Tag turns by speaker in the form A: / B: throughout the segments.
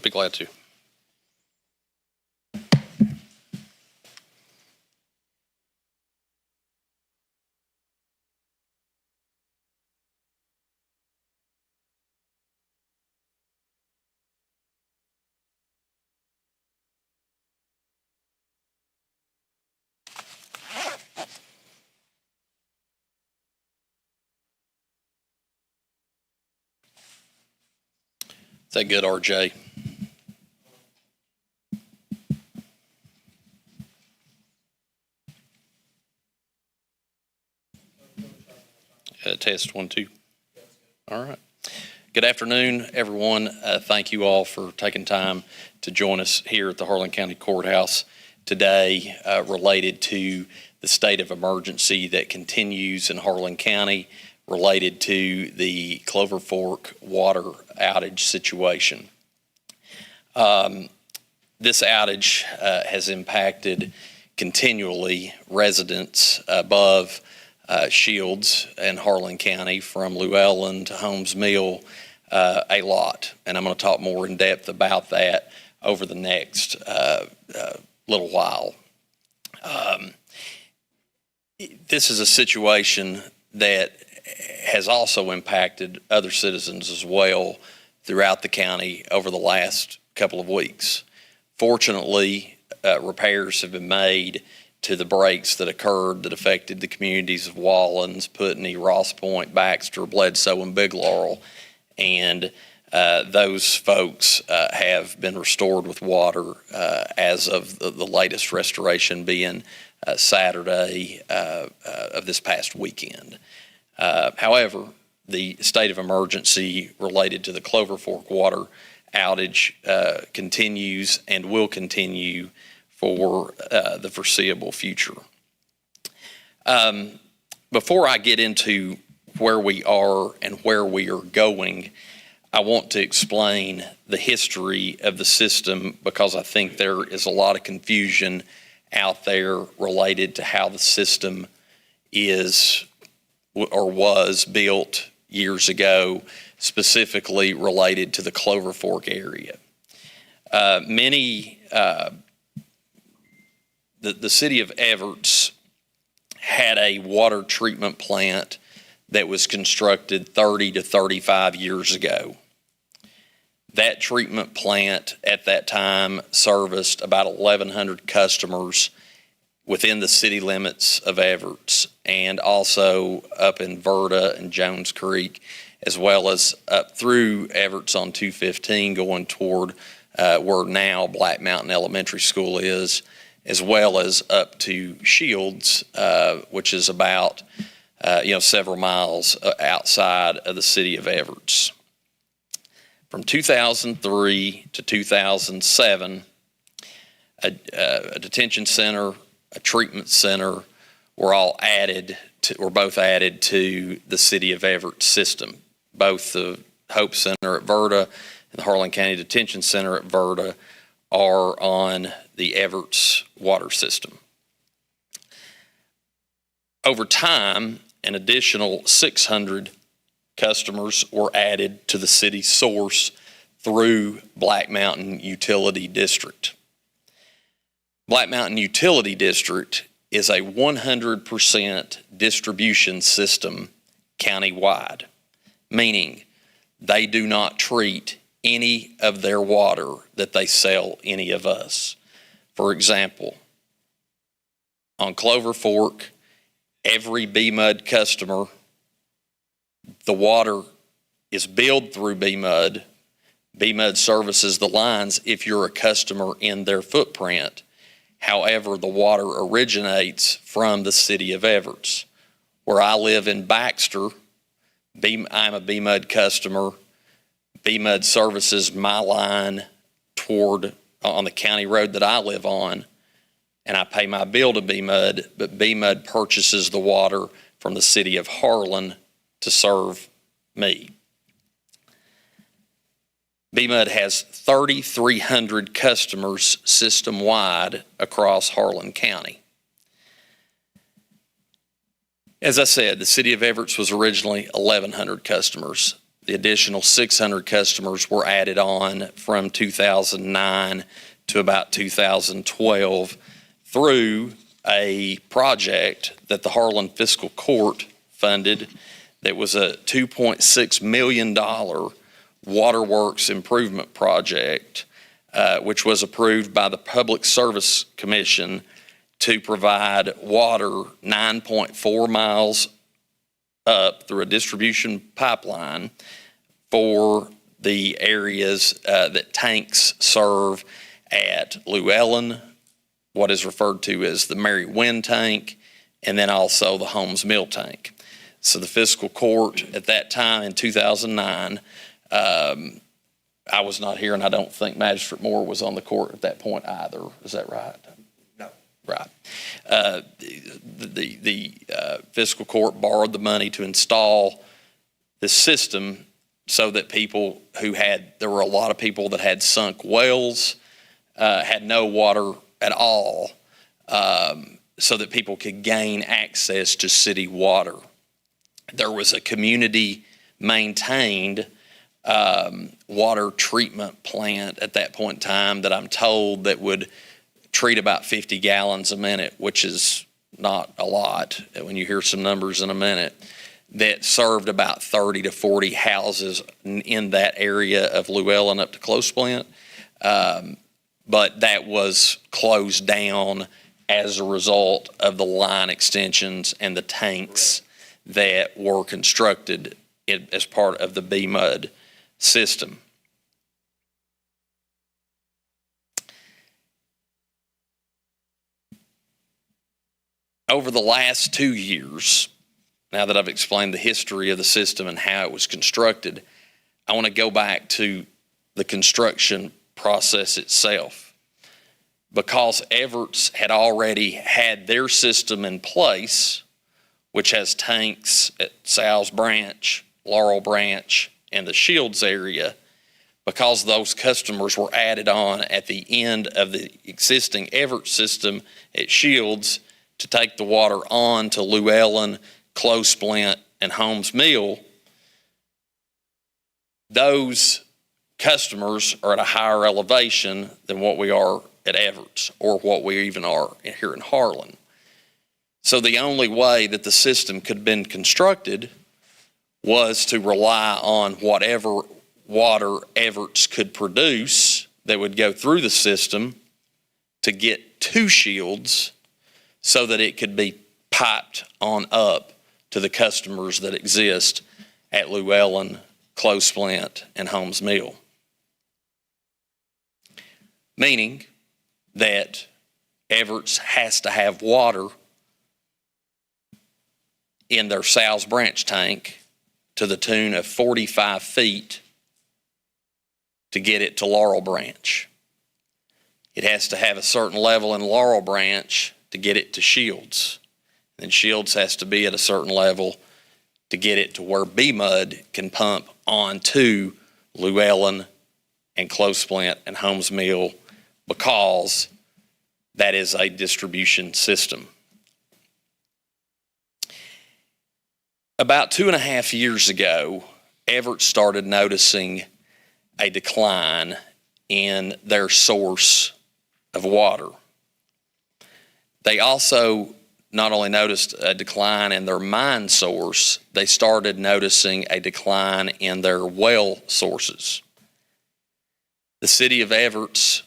A: Be glad to. Is that good, RJ? Test 1, 2. All right. Good afternoon, everyone. Thank you all for taking time to join us here at the Harlan County Courthouse today related to the state of emergency that continues in Harlan County related to the Clover Fork water outage situation. This outage has impacted continually residents above Shields and Harlan County from Llewellyn to Holmes Mill a lot. And I'm going to talk more in depth about that over the next little while. This is a situation that has also impacted other citizens as well throughout the county over the last couple of weeks. Fortunately, repairs have been made to the breaks that occurred that affected the communities of Wallens, Putney, Ross Point, Baxter, Bledsoe, and Big Laurel. And those folks have been restored with water as of the latest restoration being Saturday of this past weekend. However, the state of emergency related to the Clover Fork water outage continues and will continue for the foreseeable future. Before I get into where we are and where we are going, I want to explain the history of the system because I think there is a lot of confusion out there related to how the system is or was built years ago, specifically related to the Clover Fork area. The city of Everts had a water treatment plant that was constructed 30 to 35 years ago. That treatment plant at that time serviced about 1,100 customers within the city limits of Everts and also up in Verda and Jones Creek, as well as up through Everts on 215 going toward where now Black Mountain Elementary School is, as well as up to Shields, which is about several miles outside of the city of Everts. From 2003 to 2007, a detention center, a treatment center were both added to the city of Everett system. Both the Hope Center at Verda and the Harlan County Detention Center at Verda are on the Everts water system. Over time, an additional 600 customers were added to the city source through Black Mountain Utility District. Black Mountain Utility District is a 100% distribution system countywide, meaning they do not treat any of their water that they sell any of us. For example, on Clover Fork, every BMUD customer, the water is billed through BMUD. BMUD services the lines if you're a customer in their footprint. However, the water originates from the city of Everts. Where I live in Baxter, I'm a BMUD customer. BMUD services my line on the county road that I live on, and I pay my bill to BMUD, but BMUD purchases the water from the city of Harlan to serve me. BMUD has 3,300 customers system-wide across Harlan County. As I said, the city of Everts was originally 1,100 customers. the additional 600 customers were added on from 2009 to about 2012 through a project that the Harlan Fiscal Court funded that was a $2.6 million waterworks improvement project, which was approved by the Public Service Commission to provide water 9.4 miles up through a distribution pipeline for the areas that tanks serve at Llewellyn, what is referred to as the Mary Wynn tank, and then also the Holmes Mill tank. So the fiscal court at that time in 2009, I was not here, and I don't think Magistrate Moore was on the court at that point either. Is that right?
B: No.
A: Right. The fiscal court borrowed the money to install the system so that there were a lot of people that had sunk wells, had no water at all, so that people could gain access to city water. There was a community-maintained water treatment plant at that point in time that I'm told that would treat about 50 gallons a minute, which is not a lot when you hear some numbers in a minute, that served about 30 to 40 houses in that area of Llewellyn up to Close Plant. But that was closed down as a result of the line extensions and the tanks that were constructed as part of the BMUD system. Over the last 2 years, now that I've explained the history of the system and how it was constructed, I want to go back to the construction process itself. Because Everett's had already had their system in place, which has tanks at Sal's Branch, Laurel Branch, and the Shields area, because those customers were added on at the end of the existing Everett system at Shields to take the water on to Llewellyn, Close Splint, and Holmes Mill, those customers are at a higher elevation than what we are at Everett's or what we even are here in Harlan. So the only way that the system could have been constructed was to rely on whatever water Everett's could produce that would go through the system to get to Shields so that it could be piped on up to the customers that exist at Llewellyn, Close Splint, and Holmes Mill. Meaning that Everett's has to have water in their Sal's Branch tank to the tune of 45 feet to get it to Laurel Branch. It has to have a certain level in Laurel Branch to get it to Shields. And Shields has to be at a certain level to get it to where BMUD can pump onto Llewellyn and Close Splint and Holmes Mill, because that is a distribution system. About 2.5 years ago, Everett started noticing a decline in their source of water. They also not only noticed a decline in their mine source, they started noticing a decline in their well sources. The city of Everett's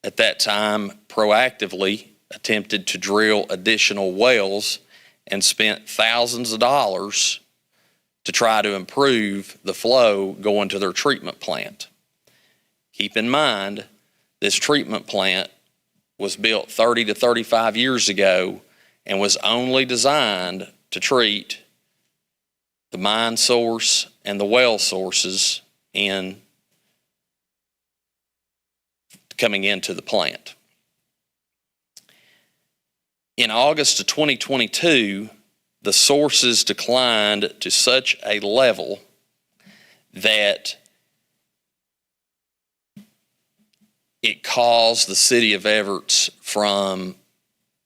A: at that time proactively attempted to drill additional wells and spent thousands of dollars to try to improve the flow going to their treatment plant. Keep in mind, this treatment plant was built 30 to 35 years ago and was only designed to treat the mine source and the well sources coming into the plant. In August of 2022, the sources declined to such a level that it caused the city of Everett's from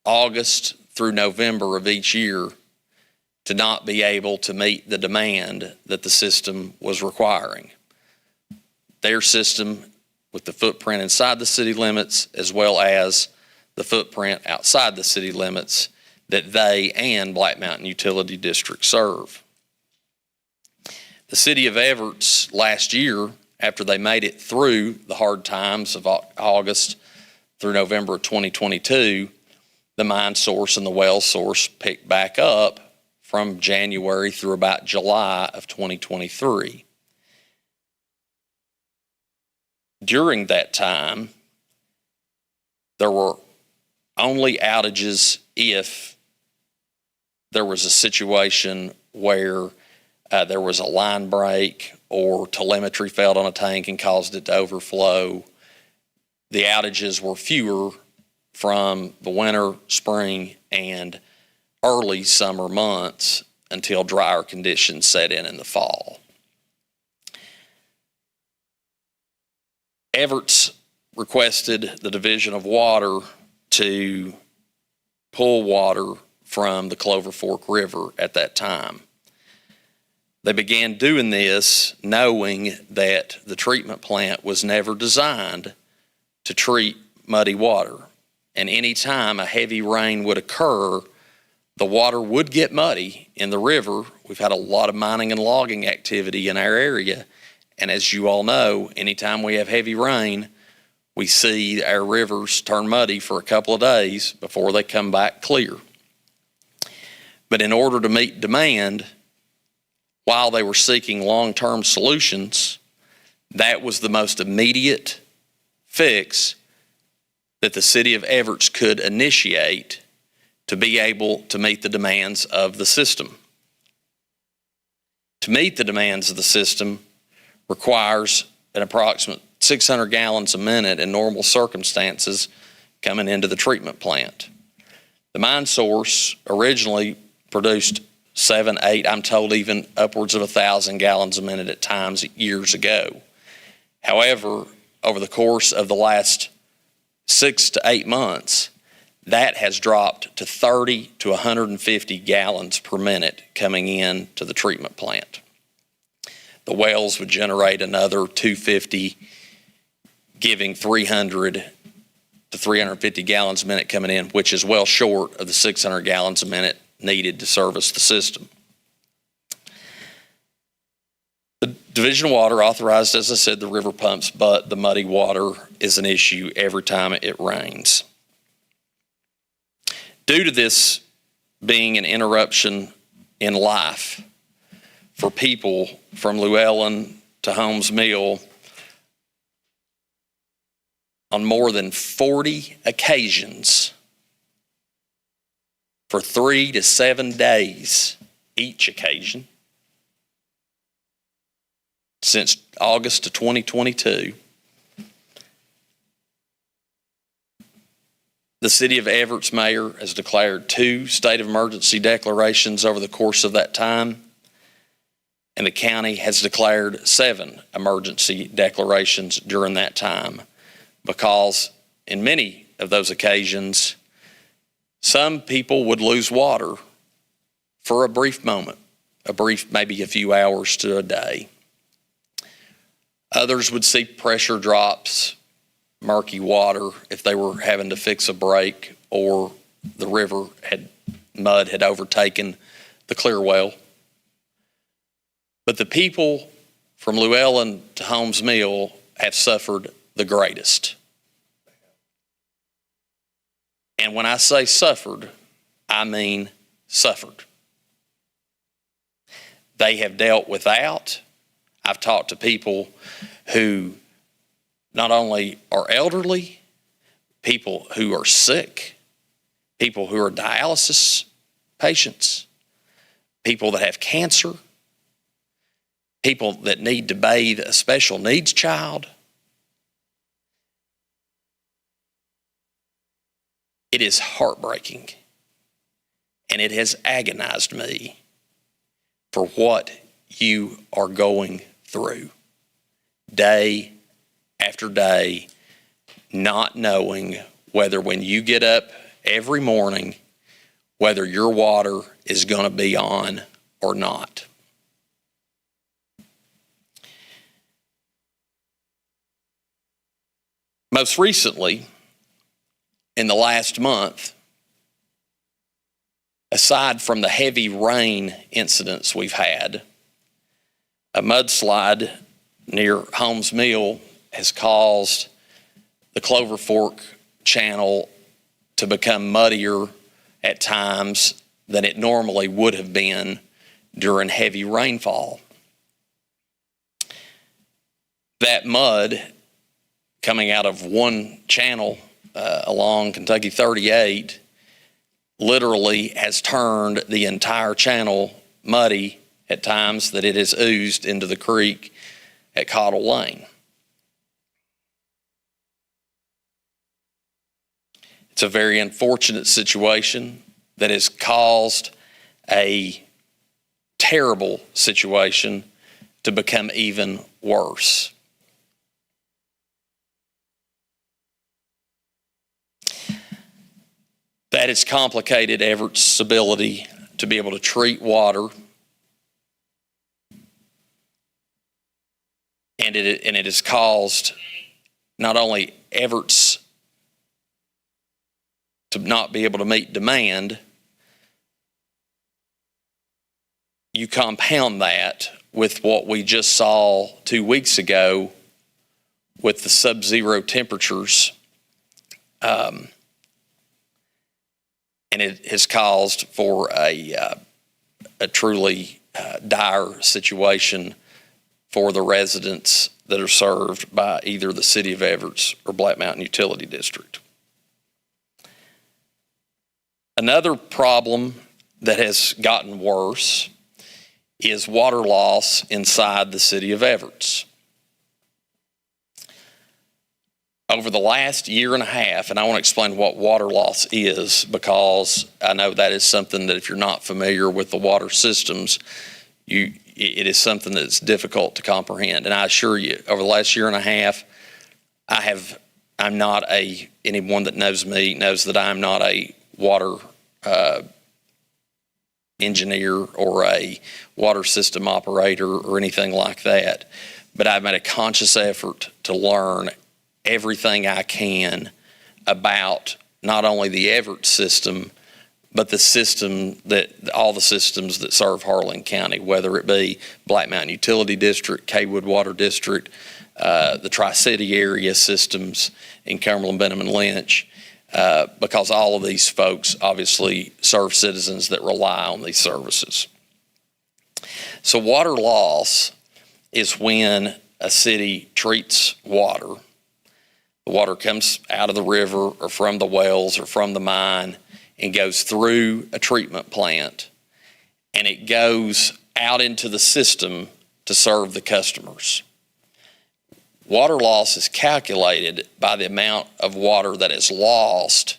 A: August through November of each year to not be able to meet the demand that the system was requiring. Their system, with the footprint inside the city limits as well as the footprint outside the city limits that they and Black Mountain Utility District serve. The city of Everett's last year, after they made it through the hard times of August through November of 2022, the mine source and the well source picked back up from January through about July of 2023. During that time, there were only outages if there was a situation where there was a line break or telemetry failed on a tank and caused it to overflow. The outages were fewer from the winter, spring, and early summer months until drier conditions set in the fall. Everett's requested the Division of Water to pull water from the Clover Fork River at that time. They began doing this knowing that the treatment plant was never designed to treat muddy water. And any time a heavy rain would occur, the water would get muddy in the river. We've had a lot of mining and logging activity in our area. And as you all know, anytime we have heavy rain, we see our rivers turn muddy for a couple of days before they come back clear. But in order to meet demand, while they were seeking long-term solutions, that was the most immediate fix that the city of Everett could initiate to be able to meet the demands of the system. To meet the demands of the system requires an approximate 600 gallons a minute in normal circumstances coming into the treatment plant. The mine source originally produced 7, 8, I'm told even upwards of 1,000 gallons a minute at times years ago. However, over the course of the last 6 to 8 months, that has dropped to 30 to 150 gallons per minute coming in to the treatment plant. The wells would generate another 250, giving 300 to 350 gallons a minute coming in, which is well short of the 600 gallons a minute needed to service the system. The Division of Water authorized, as I said, the river pumps, but the muddy water is an issue every time it rains. Due to this being an interruption in life for people from Llewellyn to Holmes Mill, on more than 40 occasions for 3 to 7 days each occasion since August of 2022, the city of Everett's mayor has declared 2 state of emergency declarations over the course of that time, and the county has declared 7 emergency declarations during that time, because in many of those occasions, some people would lose water for a brief moment, maybe a few hours to a day. Others would see pressure drops, murky water if they were having to fix a break or the mud had overtaken the clear well. But the people from Llewellyn to Holmes Mill have suffered the greatest. And when I say suffered, I mean suffered. They have dealt without. I've talked to people who not only are elderly, people who are sick, people who are dialysis patients, people that have cancer, people that need to bathe a special needs child. It is heartbreaking, and it has agonized me for what you are going through day after day, not knowing whether when you get up every morning, whether your water is going to be on or not. Most recently, in the last month, aside from the heavy rain incidents we've had, a mudslide near Holmes Mill has caused the Clover Fork Channel to become muddier at times than it normally would have been during heavy rainfall. That mud coming out of one channel along Kentucky 38 literally has turned the entire channel muddy at times that it has oozed into the creek at Cottle Lane. It's a very unfortunate situation that has caused a terrible situation to become even worse. That has complicated Everett's ability to be able to treat water, and it has caused not only Everett's to not be able to meet demand, you compound that with what we just saw 2 weeks ago with the sub-zero temperatures, and it has caused for a truly dire situation for the residents that are served by either the City of Everett's or Black Mountain Utility District. Another problem that has gotten worse is water loss inside the City of Everett's. Over the last year and a half, and I want to explain what water loss is, because I know that is something that if you're not familiar with the water systems, it is something that's difficult to comprehend. And I assure you, over the last year and a half, anyone that knows me knows that I'm not a water engineer or a water system operator or anything like that. But I've made a conscious effort to learn everything I can about not only the Everett system, but all the systems that serve Harlan County, whether it be Black Mountain Utility District, Kaywood Water District, the Tri-City area systems in Cumberland, Benham, and Lynch, because all of these folks obviously serve citizens that rely on these services. So water loss is when a city treats water. The water comes out of the river or from the wells or from the mine and goes through a treatment plant, and it goes out into the system to serve the customers. Water loss is calculated by the amount of water that is lost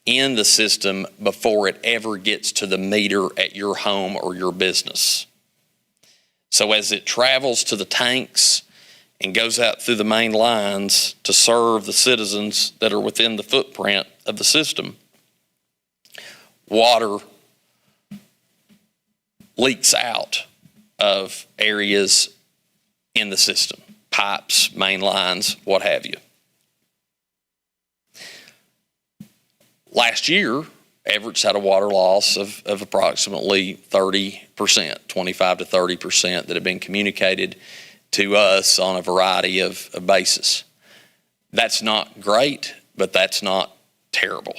A: in the system before it ever gets to the meter at your home or your business. So as it travels to the tanks and goes out through the main lines to serve the citizens that are within the footprint of the system, water leaks out of areas in the system, pipes, main lines, what have you. Last year, Everett's had a water loss of approximately 30%, 25 to 30% that have been communicated to us on a variety of bases. That's not great, but that's not terrible.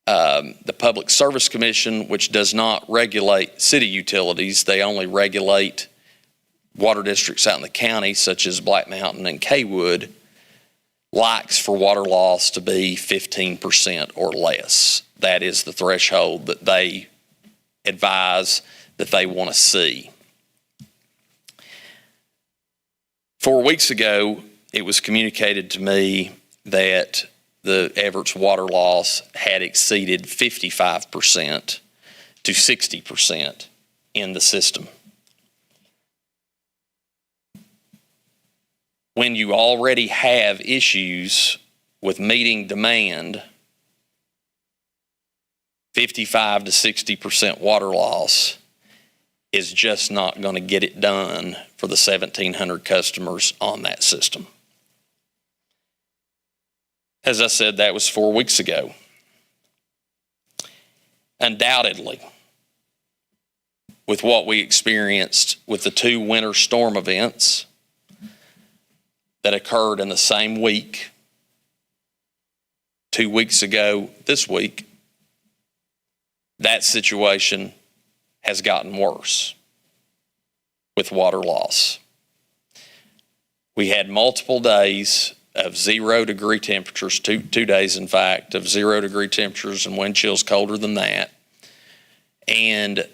A: The Public Service Commission, which does not regulate city utilities, they only regulate water districts out in the county, such as Black Mountain and Kaywood, likes for water loss to be 15% or less. That is the threshold that they advise that they want to see. 4 weeks ago, it was communicated to me that the Everett's water loss had exceeded 55% to 60% in the system. When you already have issues with meeting demand, 55 to 60% water loss is just not going to get it done for the 1,700 customers on that system. As I said, that was 4 weeks ago. Undoubtedly, with what we experienced with the 2 winter storm events that occurred in the same week, 2 weeks ago this week, that situation has gotten worse with water loss. We had multiple days of 0-degree temperatures, two days in fact, of 0-degree temperatures and wind chills colder than that. And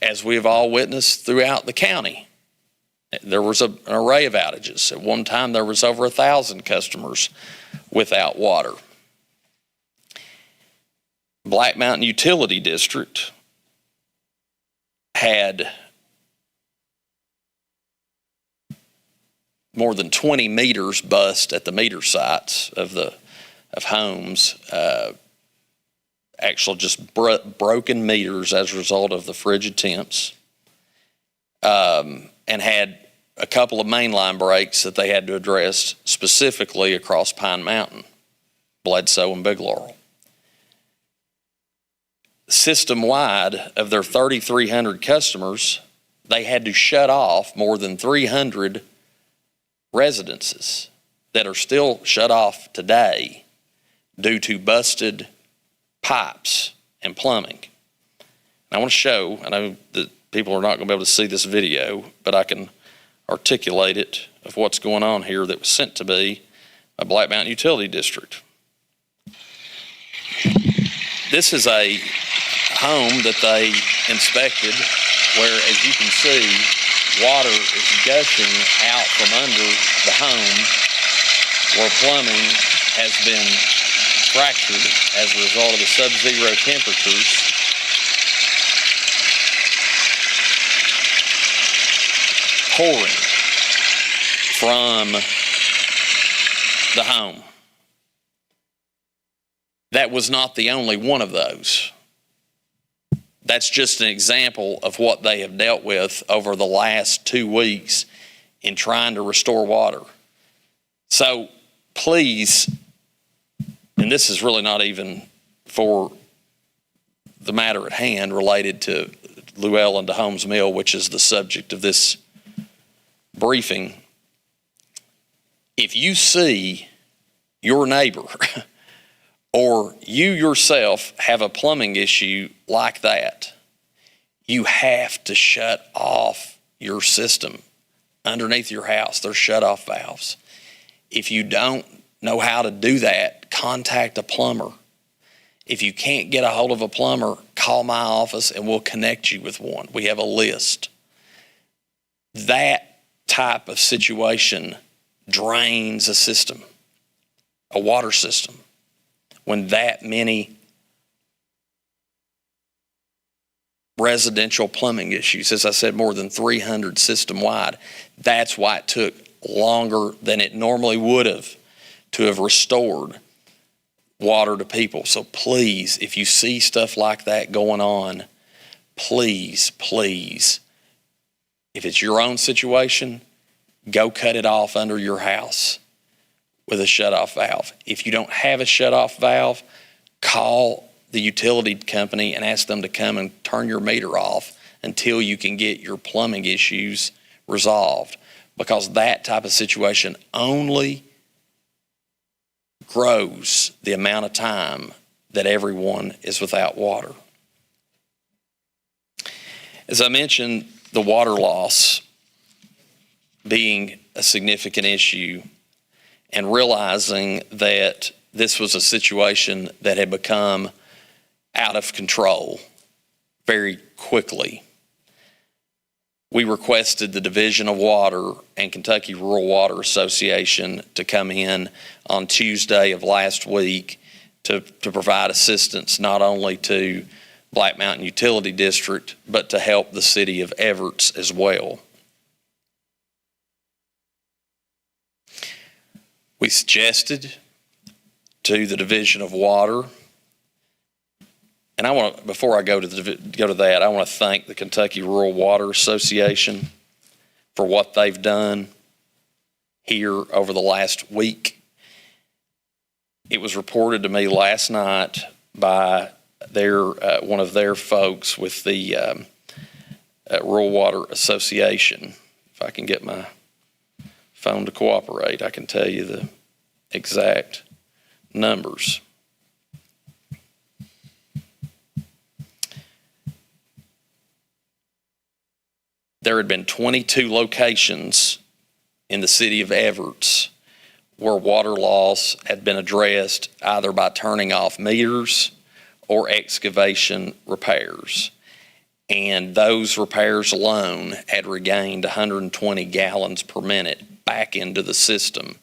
A: as we have all witnessed throughout the county, there was an array of outages. At one time, there was over 1,000 customers without water. Black Mountain Utility District had more than 20 meters bust at the meter sites of homes, actual just broken meters as a result of the frigid temps, and had a couple of mainline breaks that they had to address specifically across Pine Mountain, Bledsoe, and Big Laurel. System-wide, of their 3,300 customers, they had to shut off more than 300 residences that are still shut off today due to busted pipes and plumbing. And I want to show, I know that people are not going to be able to see this video, but I can articulate it of what's going on here that was sent to me by Black Mountain Utility District. This is a home that they inspected where, as you can see, water is gushing out from under the home where plumbing has been fractured as a result of the sub-zero temperatures. Pouring from the home. That was not the only one of those. That's just an example of what they have dealt with over the last 2 weeks in trying to restore water. So please, and this is really not even for the matter at hand related to Llewellyn to Holmes Mill, which is the subject of this briefing. If you see your neighbor or you yourself have a plumbing issue like that, you have to shut off your system. Underneath your house, there's shut-off valves. If you don't know how to do that, contact a plumber. If you can't get a hold of a plumber, call my office and we'll connect you with one. We have a list. That type of situation drains a system, a water system, when that many residential plumbing issues, as I said, more than 300 system-wide. That's why it took longer than it normally would have to have restored water to people. So please, if you see stuff like that going on, please, please, if it's your own situation, go cut it off under your house with a shut-off valve. If you don't have a shut-off valve, call the utility company and ask them to come and turn your meter off until you can get your plumbing issues resolved, because that type of situation only grows the amount of time that everyone is without water. As I mentioned, the water loss being a significant issue, and realizing that this was a situation that had become out of control very quickly, we requested the Division of Water and Kentucky Rural Water Association to come in on Tuesday of last week to provide assistance not only to Black Mountain Utility District, but to help the city of Everett as well. We suggested to the Division of Water And I want to, before I go to that, I want to thank the Kentucky Rural Water Association for what they've done here over the last week. It was reported to me last night by one of their folks with the Rural Water Association. If I can get my phone to cooperate, I can tell you the exact numbers. There had been 22 locations in the city of Everett's where water loss had been addressed either by turning off meters or excavation repairs. And those repairs alone had regained 120 gallons per minute back into the system,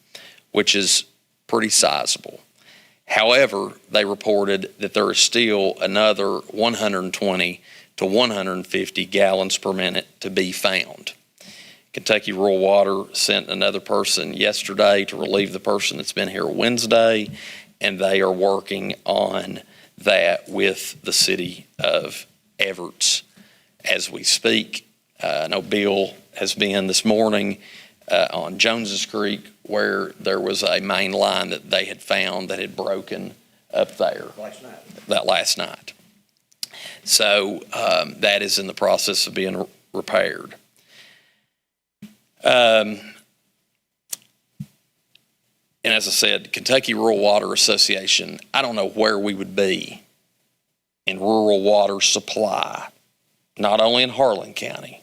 A: which is pretty sizable. However, they reported that there is still another 120 to 150 gallons per minute to be found. Kentucky Rural Water sent another person yesterday to relieve the person that's been here Wednesday, and they are working on that with the city of Everett's as we speak. I know Bill has been this morning on Jones's Creek where there was a main line that they had found that had broken up there last night. So that is in the process of being repaired. And as I said, Kentucky Rural Water Association, I don't know where we would be in rural water supply, not only in Harlan County,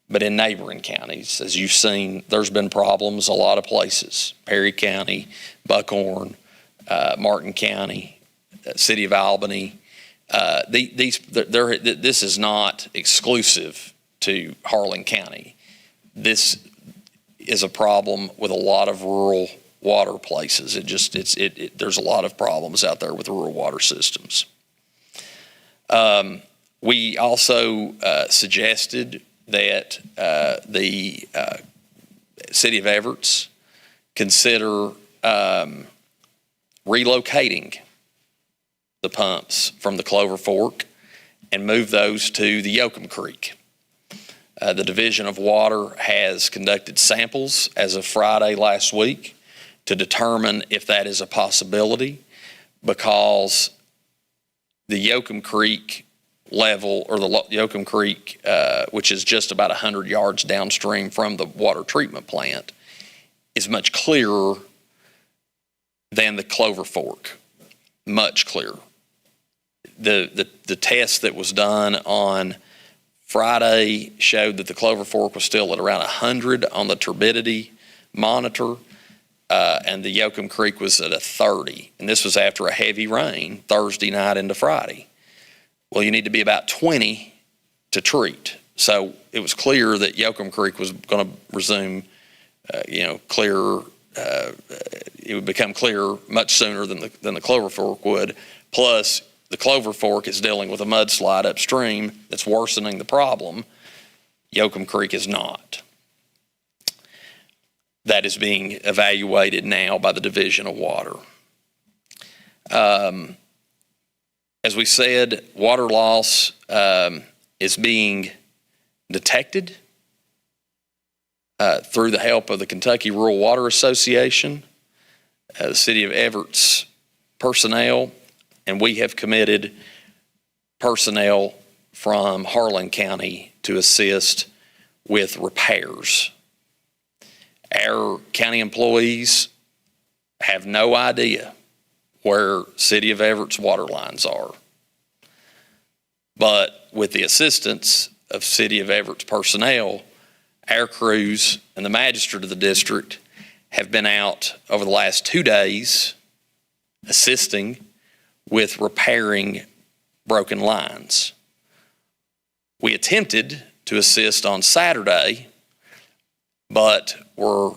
A: but in neighboring counties. As you've seen, there's been problems a lot of places: Perry County, Buckhorn, Martin County, City of Albany. This is not exclusive to Harlan County. This is a problem with a lot of rural water places. There's a lot of problems out there with rural water systems. We also suggested that the city of Everett's consider relocating the pumps from the Clover Fork and move those to the Yoakum Creek. The Division of Water has conducted samples as of Friday last week to determine if that is a possibility, because the Yoakum Creek level, or the Yoakum Creek, which is just about 100 yards downstream from the water treatment plant, is much clearer than the Clover Fork, much clearer. The test that was done on Friday showed that the Clover Fork was still at around 100 on the turbidity monitor, and the Yoakum Creek was at a 30. And this was after a heavy rain Thursday night into Friday. Well, you need to be about 20 to treat. So it was clear that Yoakum Creek was going to resume, clearer. It would become clearer much sooner than the Clover Fork would. Plus, the Clover Fork is dealing with a mudslide upstream that's worsening the problem. Yoakum Creek is not. That is being evaluated now by the Division of Water. As we said, water loss is being detected through the help of the Kentucky Rural Water Association, the City of Everett's personnel, and we have committed personnel from Harlan County to assist with repairs. Our county employees have no idea where City of Everett's water lines are. But with the assistance of City of Everett's personnel, our crews and the magistrate of the district have been out over the last 2 days assisting with repairing broken lines. We attempted to assist on Saturday, but were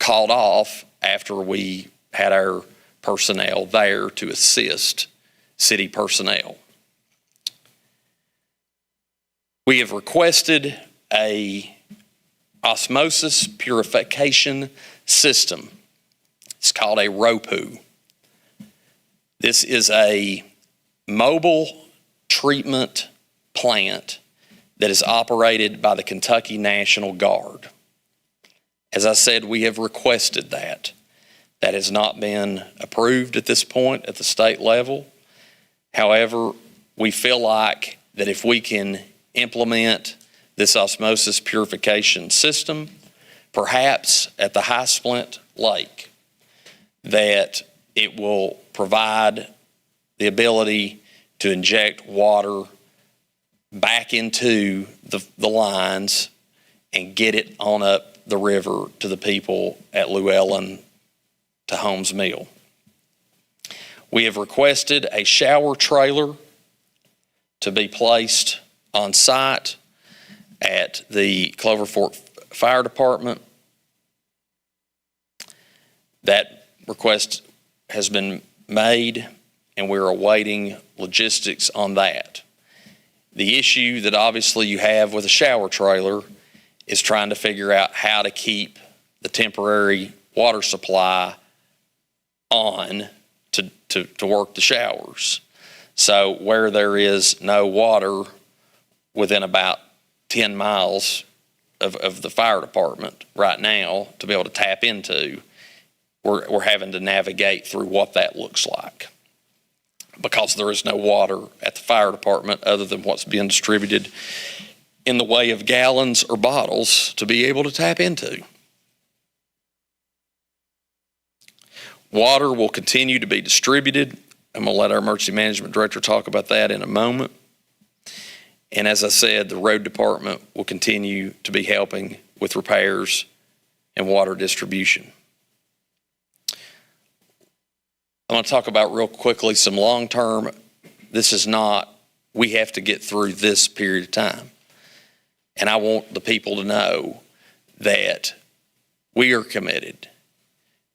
A: called off after we had our personnel there to assist city personnel. We have requested a osmosis purification system. It's called a ROPU. This is a mobile treatment plant that is operated by the Kentucky National Guard. As I said, we have requested that. That has not been approved at this point at the state level. However, we feel like that if we can implement this osmosis purification system, perhaps at the High Splint Lake, that it will provide the ability to inject water back into the lines and get it on up the river to the people at Llewellyn to Holmes Mill. We have requested a shower trailer to be placed on site at the Clover Fork Fire Department. That request has been made, and we're awaiting logistics on that. The issue that obviously you have with a shower trailer is trying to figure out how to keep the temporary water supply on to work the showers. So where there is no water within about 10 miles of the fire department right now to be able to tap into, we're having to navigate through what that looks like, because there is no water at the fire department other than what's being distributed in the way of gallons or bottles to be able to tap into. Water will continue to be distributed. I'm going to let our emergency management director talk about that in a moment. And as I said, the road department will continue to be helping with repairs and water distribution. I want to talk about real quickly some long-term. This is not, we have to get through this period of time. And I want the people to know that we are committed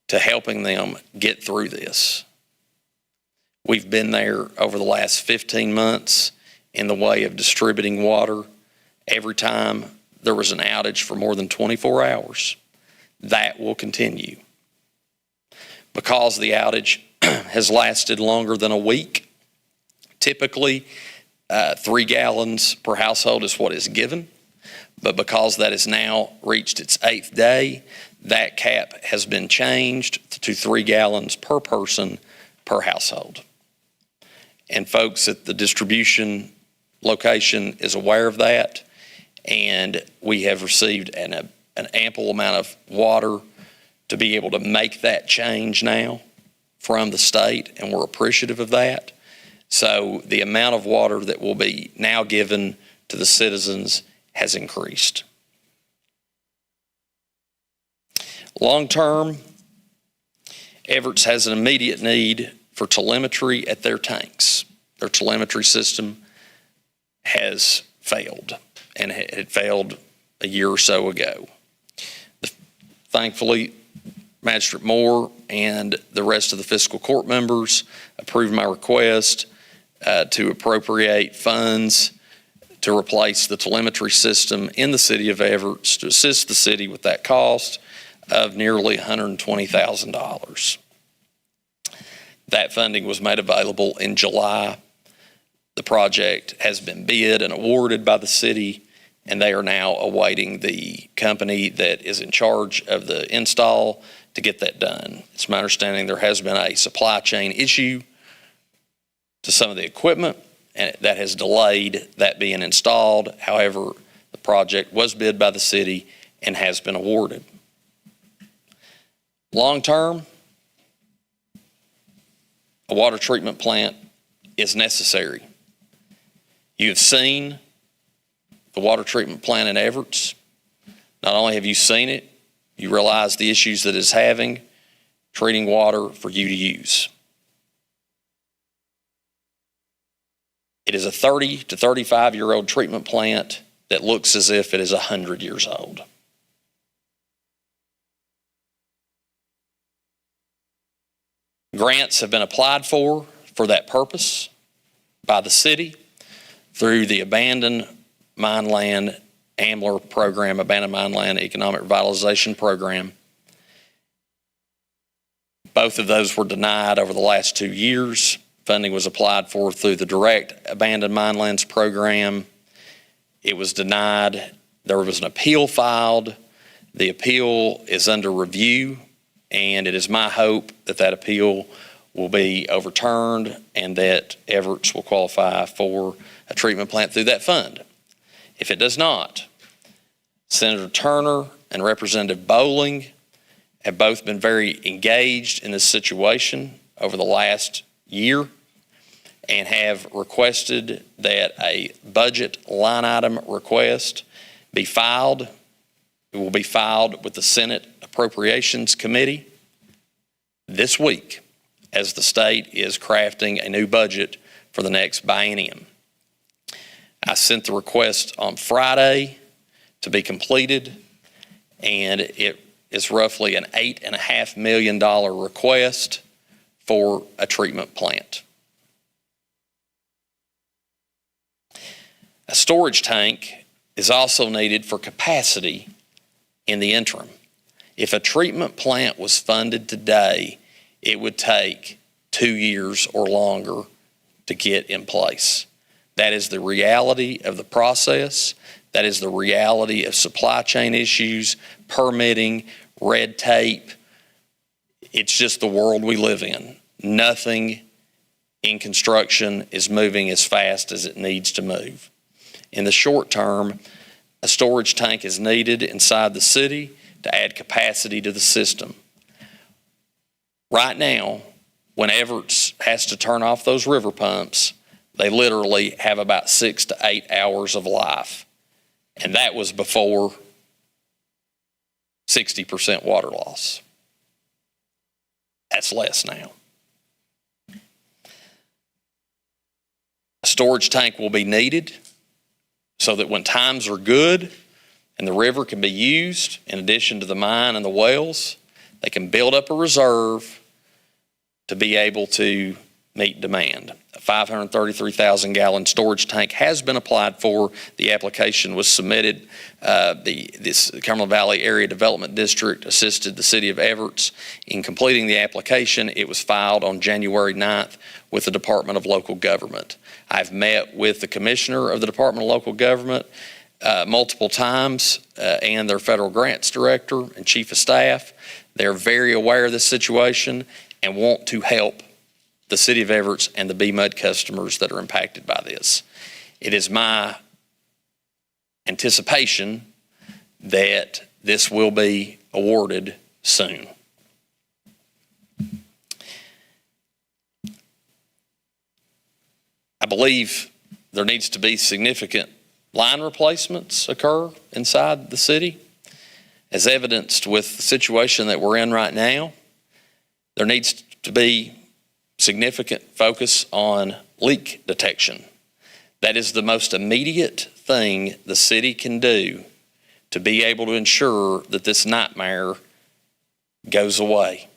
A: to helping them get through this. We've been there over the last 15 months in the way of distributing water every time there was an outage for more than 24 hours. That will continue. Because the outage has lasted longer than a week, typically 3 gallons per household is what is given. But because that has now reached its 8th day, that cap has been changed to 3 gallons per person per household. And folks at the distribution location is aware of that, and we have received an ample amount of water to be able to make that change now from the state, and we're appreciative of that. So the amount of water that will be now given to the citizens has increased. Long term, Everett's has an immediate need for telemetry at their tanks. Their telemetry system has failed, and it had failed a year or so ago. Thankfully, Magistrate Moore and the rest of the fiscal court members approved my request to appropriate funds to replace the telemetry system in the city of Everett to assist the city with that cost of nearly $120,000. That funding was made available in July. The project has been bid and awarded by the city, and they are now awaiting the company that is in charge of the install to get that done. It's my understanding there has been a supply chain issue to some of the equipment, and that has delayed that being installed. However, the project was bid by the city and has been awarded. Long term, a water treatment plant is necessary. You have seen the water treatment plant in Everett. Not only have you seen it, you realize the issues that it's having treating water for you to use. It is a 30 to 35-year-old treatment plant that looks as if it is 100 years old. Grants have been applied for that purpose by the city through the Abandoned Mine Land AMLR program, Abandoned Mine Land Economic Revitalization Program. Both of those were denied over the last 2 years. Funding was applied for through the Direct Abandoned Mine Lands Program. It was denied. There was an appeal filed. The appeal is under review, and it is my hope that that appeal will be overturned and that Everett's will qualify for a treatment plant through that fund. If it does not, Senator Turner and Representative Bowling have both been very engaged in this situation over the last year and have requested that a budget line item request be filed. It will be filed with the Senate Appropriations Committee this week as the state is crafting a new budget for the next biennium. I sent the request on Friday to be completed, and it is roughly an $8.5 million request for a treatment plant. A storage tank is also needed for capacity in the interim. If a treatment plant was funded today, it would take 2 years or longer to get in place. That is the reality of the process. That is the reality of supply chain issues, permitting, red tape. It's just the world we live in. Nothing in construction is moving as fast as it needs to move. In the short term, a storage tank is needed inside the city to add capacity to the system. Right now, when Everett's has to turn off those river pumps, they literally have about 6 to 8 hours of life. And that was before 60% water loss. That's less now. A storage tank will be needed so that when times are good and the river can be used, in addition to the mine and the wells, they can build up a reserve to be able to meet demand. A 533,000-gallon storage tank has been applied for. The application was submitted. This Cumberland Valley Area Development District assisted the city of Everett's in completing the application. It was filed on January 9th with the Department of Local Government. I've met with the Commissioner of the Department of Local Government multiple times and their Federal Grants Director and Chief of Staff. They're very aware of this situation and want to help the city of Everett's and the BMUD customers that are impacted by this. It is my anticipation that this will be awarded soon. I believe there needs to be significant line replacements occur inside the city, as evidenced with the situation that we're in right now. There needs to be significant focus on leak detection. That is the most immediate thing the city can do to be able to ensure that this nightmare goes away.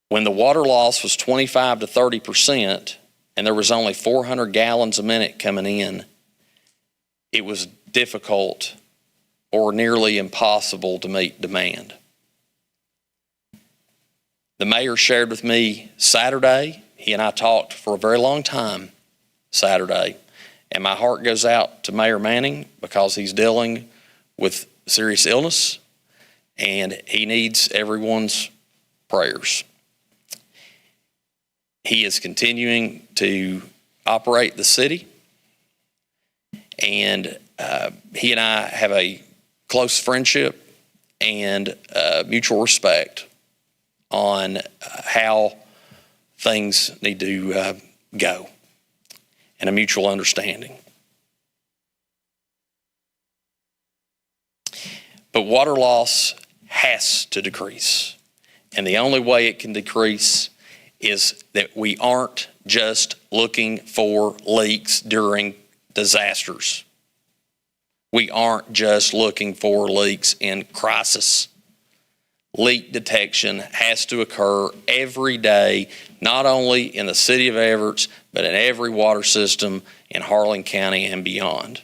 A: When the water loss was 25 to 30% and there was only 400 gallons a minute coming in, it was difficult or nearly impossible to meet demand. The mayor shared with me Saturday. He and I talked for a very long time Saturday, and my heart goes out to Mayor Manning because he's dealing with serious illness and he needs everyone's prayers. He is continuing to operate the city, and he and I have a close friendship and mutual respect on how things need to go, and a mutual understanding. But water loss has to decrease, and the only way it can decrease is that we aren't just looking for leaks during disasters. We aren't just looking for leaks in crisis. Leak detection has to occur every day, not only in the city of Everett's, but in every water system in Harlan County and beyond.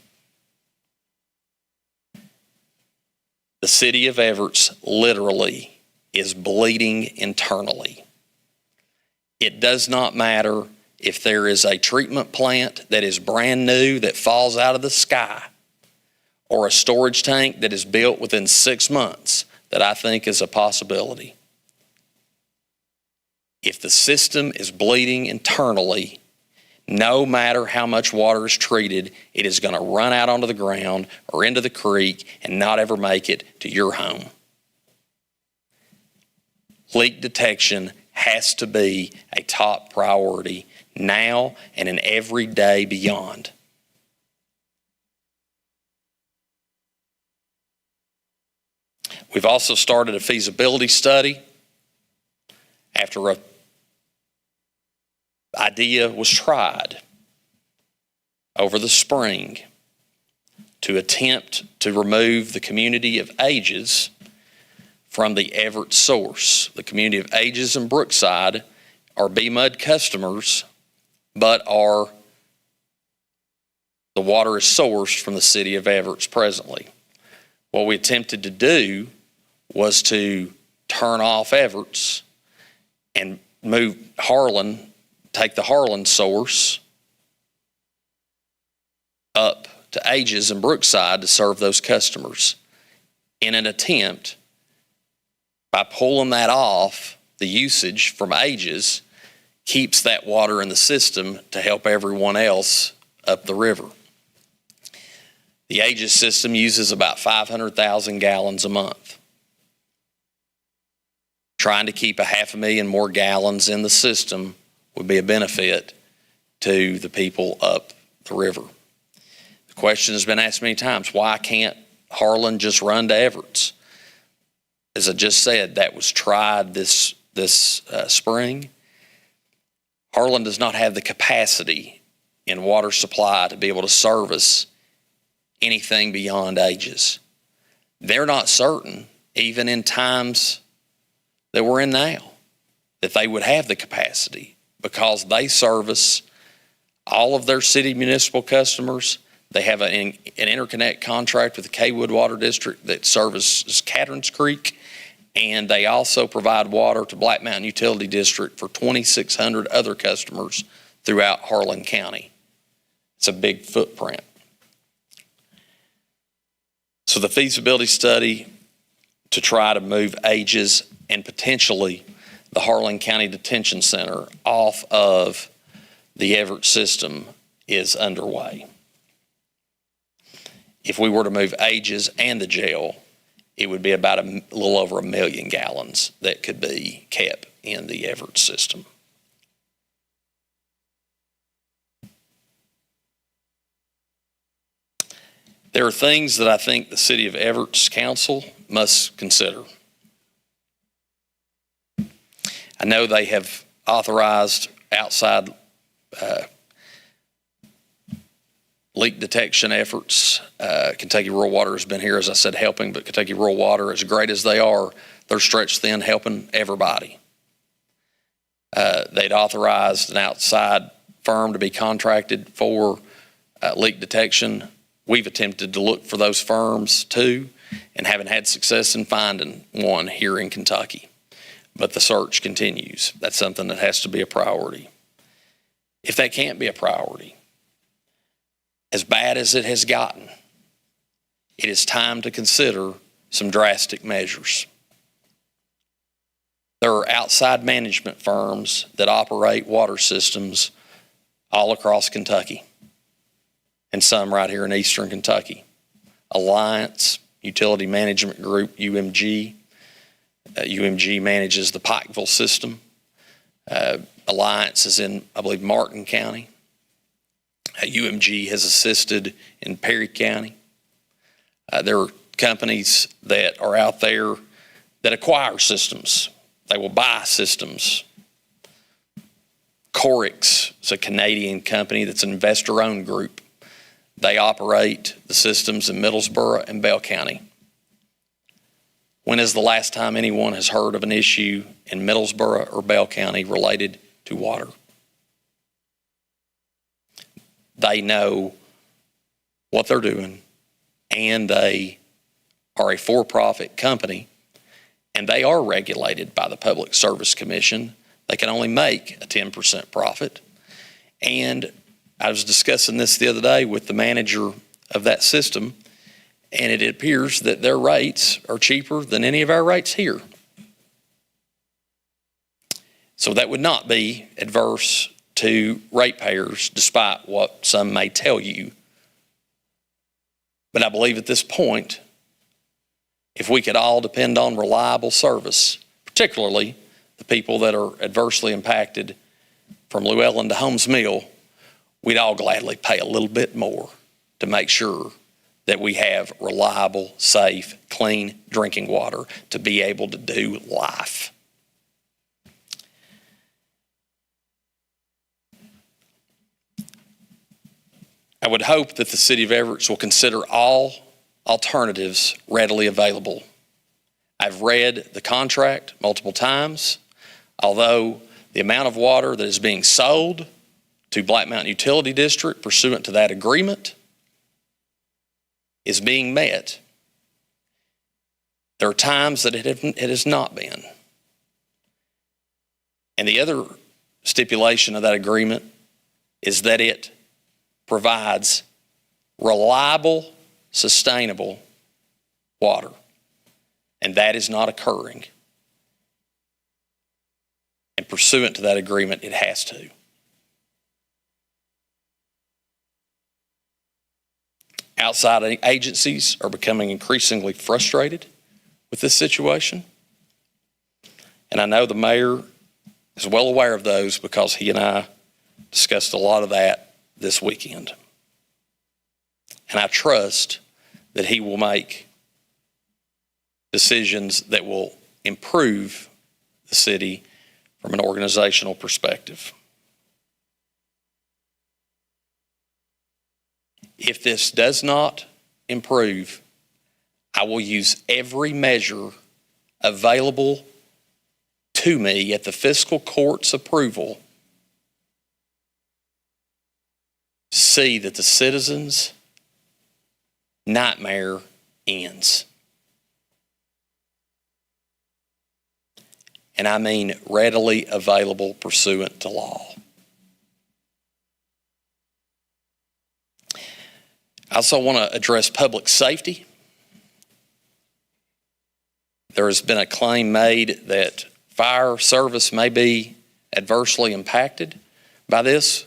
A: The city of Everett's literally is bleeding internally. It does not matter if there is a treatment plant that is brand new that falls out of the sky, or a storage tank that is built within 6 months that I think is a possibility. If the system is bleeding internally, no matter how much water is treated, it is going to run out onto the ground or into the creek and not ever make it to your home. Leak detection has to be a top priority now and in every day beyond. We've also started a feasibility study after an idea was tried over the spring to attempt to remove the community of Ages from the Everett source. The community of Ages and Brookside are BMUD customers, but the water is sourced from the city of Everett presently. What we attempted to do was to turn off Everett's and move Harlan, take the Harlan source up to Ages and Brookside to serve those customers. In an attempt, by pulling that off, the usage from Ages keeps that water in the system to help everyone else up the river. The Ages system uses about 500,000 gallons a month. Trying to keep 500,000 more gallons in the system would be a benefit to the people up the river. The question has been asked many times, why can't Harlan just run to Everett's? As I just said, that was tried this spring. Harlan does not have the capacity in water supply to be able to service anything beyond Ages. They're not certain, even in times that we're in now, that they would have the capacity, because they service all of their city municipal customers. They have an interconnect contract with the Kaywood Water District that services Catrins Creek, and they also provide water to Black Mountain Utility District for 2,600 other customers throughout Harlan County. It's a big footprint. So the feasibility study to try to move Ages and potentially the Harlan County Detention Center off of the Everett system is underway. If we were to move Ages and the jail, it would be about a little over 1 million gallons that could be kept in the Everett system. There are things that I think the City of Everett's Council must consider. I know they have authorized outside leak detection efforts. Kentucky Rural Water has been here, as I said, helping, but Kentucky Rural Water, as great as they are, they're stretched thin helping everybody. They'd authorized an outside firm to be contracted for leak detection. We've attempted to look for those firms too, and haven't had success in finding one here in Kentucky. But the search continues. That's something that has to be a priority. If that can't be a priority, as bad as it has gotten, it is time to consider some drastic measures. There are outside management firms that operate water systems all across Kentucky, and some right here in eastern Kentucky. Alliance Utility Management Group, UMG. UMG manages the Pikeville system. Alliance is in, I believe, Martin County. UMG has assisted in Perry County. There are companies that are out there that acquire systems. They will buy systems. Corix is a Canadian company that's an investor-owned group. They operate the systems in Middlesboro and Bell County. When is the last time anyone has heard of an issue in Middlesboro or Bell County related to water? They know what they're doing, and they are a for-profit company, and they are regulated by the Public Service Commission. They can only make a 10% profit. And I was discussing this the other day with the manager of that system, and it appears that their rates are cheaper than any of our rates here. So that would not be adverse to ratepayers, despite what some may tell you. But I believe at this point, if we could all depend on reliable service, particularly the people that are adversely impacted from Llewellyn to Holmes Mill, we'd all gladly pay a little bit more to make sure that we have reliable, safe, clean drinking water to be able to do life. I would hope that the City of Everett will consider all alternatives readily available. I've read the contract multiple times. Although the amount of water that is being sold to Black Mountain Utility District pursuant to that agreement is being met, there are times that it has not been. And the other stipulation of that agreement is that it provides reliable, sustainable water. And that is not occurring. And pursuant to that agreement, it has to. Outside agencies are becoming increasingly frustrated with this situation. And I know the mayor is well aware of those because he and I discussed a lot of that this weekend. And I trust that he will make decisions that will improve the city from an organizational perspective. If this does not improve, I will use every measure available to me at the fiscal court's approval to see that the citizens' nightmare ends. And I mean readily available pursuant to law. I also want to address public safety. There has been a claim made that fire service may be adversely impacted by this,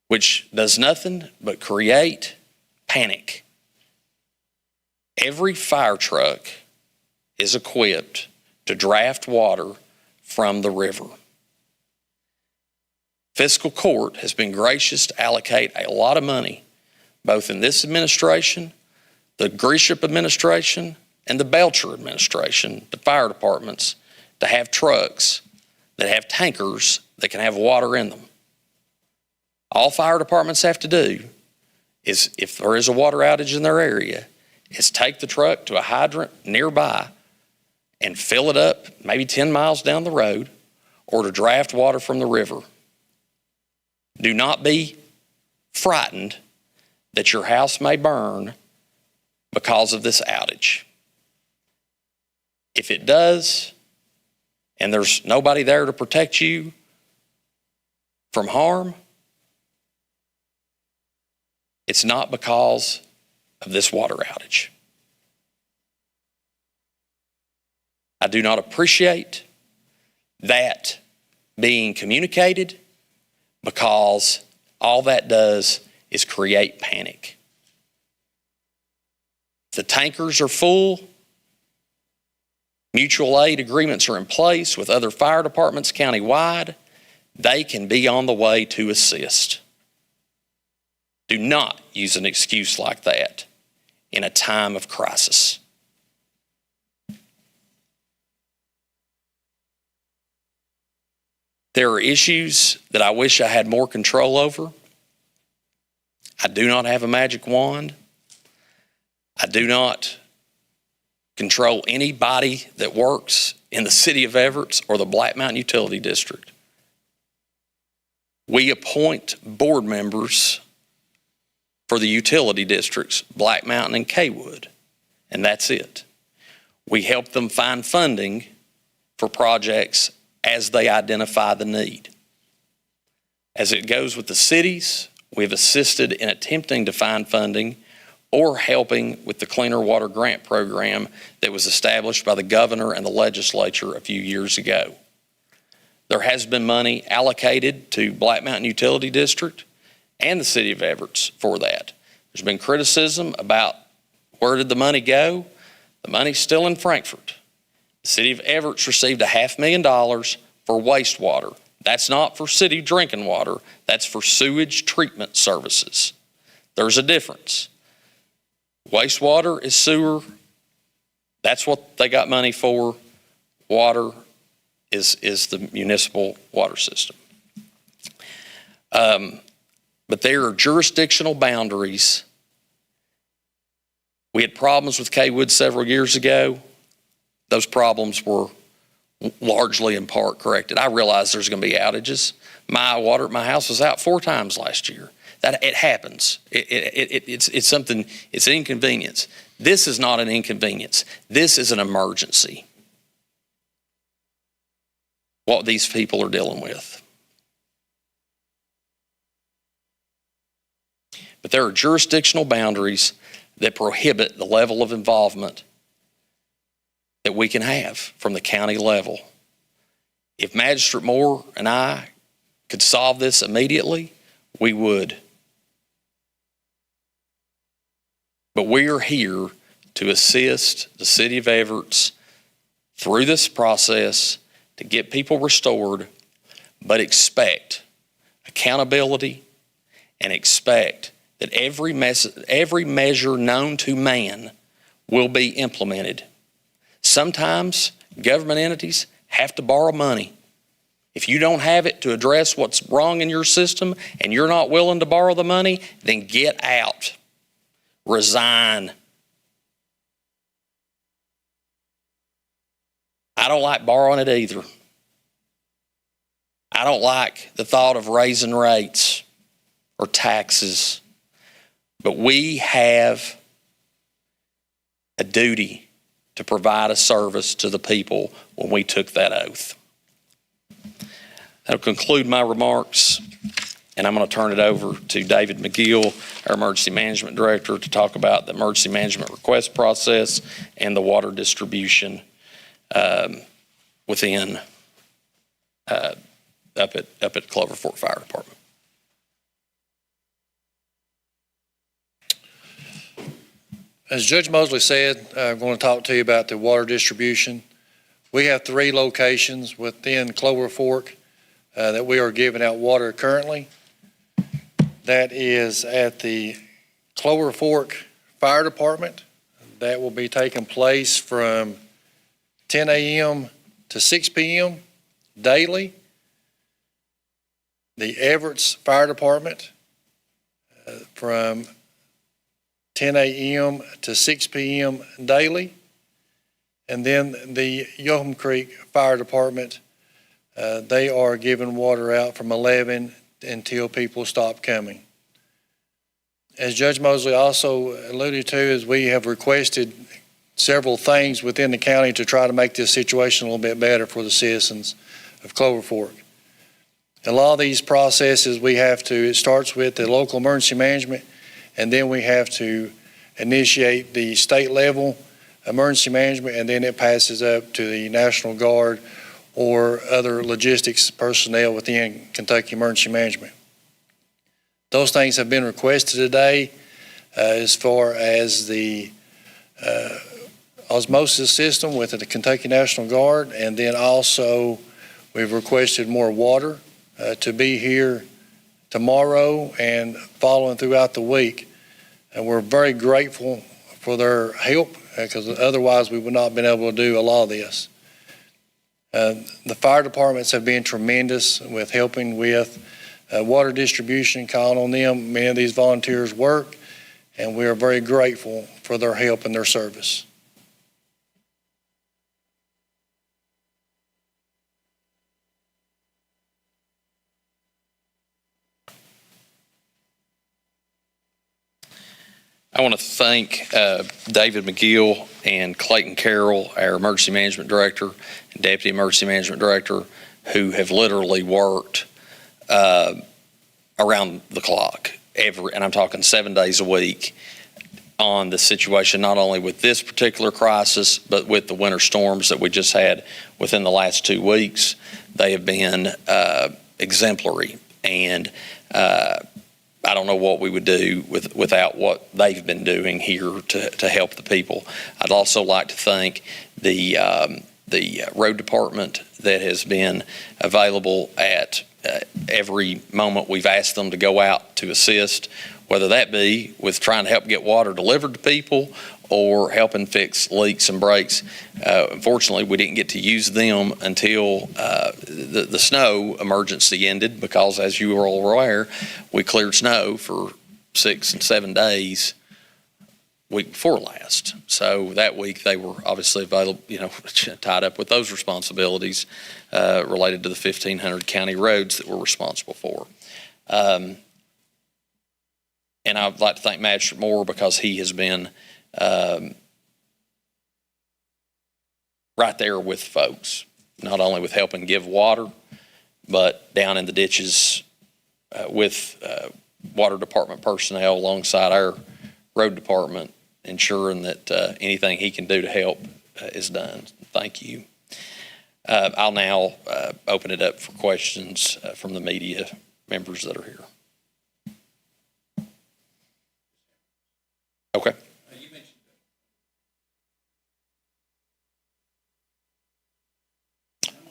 A: which does nothing but create panic. Every fire truck is equipped to draft water from the river. Fiscal court has been gracious to allocate a lot of money, both in this administration, the Grisham administration, and the Belcher administration, the fire departments, to have trucks that have tankers that can have water in them. All fire departments have to do is, if there is a water outage in their area, is take the truck to a hydrant nearby and fill it up maybe 10 miles down the road, or to draft water from the river. Do not be frightened that your house may burn because of this outage. If it does, and there's nobody there to protect you from harm, it's not because of this water outage. I do not appreciate that being communicated, because all that does is create panic. The tankers are full. Mutual aid agreements are in place with other fire departments countywide. They can be on the way to assist. Do not use an excuse like that in a time of crisis. There are issues that I wish I had more control over. I do not have a magic wand. I do not control anybody that works in the City of Everett or the Black Mountain Utility District. We appoint board members for the utility districts, Black Mountain and Kaywood, and that's it. We help them find funding for projects as they identify the need. As it goes with the cities, we've assisted in attempting to find funding or helping with the Cleaner Water Grant Program that was established by the governor and the legislature a few years ago. There has been money allocated to Black Mountain Utility District and the City of Everett's for that. There's been criticism about where did the money go? The money's still in Frankfort. The City of Everett's received $500,000 for wastewater. That's not for city drinking water. That's for sewage treatment services. There's a difference. Wastewater is sewer. That's what they got money for. Water is the municipal water system. But there are jurisdictional boundaries. We had problems with Kaywood several years ago. Those problems were largely in part corrected. I realize there's going to be outages. My water at my house was out 4 times last year. That it happens. It's something. It's an inconvenience. This is not an inconvenience. This is an emergency. What these people are dealing with. But there are jurisdictional boundaries that prohibit the level of involvement that we can have from the county level. If Magistrate Moore and I could solve this immediately, we would. But we are here to assist the City of Everett's through this process to get people restored, but expect accountability and expect that every measure known to man will be implemented. Sometimes government entities have to borrow money. If you don't have it to address what's wrong in your system and you're not willing to borrow the money, then get out. Resign. I don't like borrowing it either. I don't like the thought of raising rates or taxes. But we have a duty to provide a service to the people when we took that oath. That'll conclude my remarks, and I'm going to turn it over to David McGill, our Emergency Management Director, to talk about the emergency management request process and the water distribution within up at Clover Fork Fire Department.
B: As Judge Mosley said, I'm going to talk to you about the water distribution. We have 3 locations within Clover Fork that we are giving out water currently. That is at the Clover Fork Fire Department. That will be taking place from 10 a.m. to 6 p.m. daily. The Everett's Fire Department from 10 a.m. to 6 p.m. daily. And then the Yoakum Creek Fire Department, they are giving water out from 11 until people stop coming. As Judge Mosley also alluded to, is we have requested several things within the county to try to make this situation a little bit better for the citizens of Clover Fork. A lot of these processes it starts with the local emergency management, and then we have to initiate the state level emergency management, and then it passes up to the National Guard or other logistics personnel within Kentucky Emergency Management. Those things have been requested today as far as the osmosis system with the Kentucky National Guard, and then also we've requested more water to be here tomorrow and following throughout the week. And we're very grateful for their help because otherwise we would not have been able to do a lot of this. The fire departments have been tremendous with helping with water distribution, calling on them. Many of these volunteers work, and we are very grateful for their help and their service.
A: I want to thank David McGill and Clayton Carroll, our emergency management director and deputy emergency management director, who have literally worked around the clock, and I'm talking 7 days a week, on the situation, not only with this particular crisis, but with the winter storms that we just had within the last 2 weeks. They have been exemplary, and I don't know what we would do without what they've been doing here to help the people. I'd also like to thank the road department that has been available at every moment we've asked them to go out to assist, whether that be with trying to help get water delivered to people or helping fix leaks and breaks. Unfortunately, we didn't get to use them until the snow emergency ended, because, as you are all aware, we cleared snow for 6 and 7 days week before last. So that week they were obviously available, tied up with those responsibilities related to the 1,500 county roads that we're responsible for. And I'd like to thank Magistrate Moore, because he has been right there with folks, not only with helping give water, but down in the ditches with water department personnel alongside our road department, ensuring that anything he can do to help is done. Thank you. I'll now open it up for questions from the media members that are here. Okay.
C: You mentioned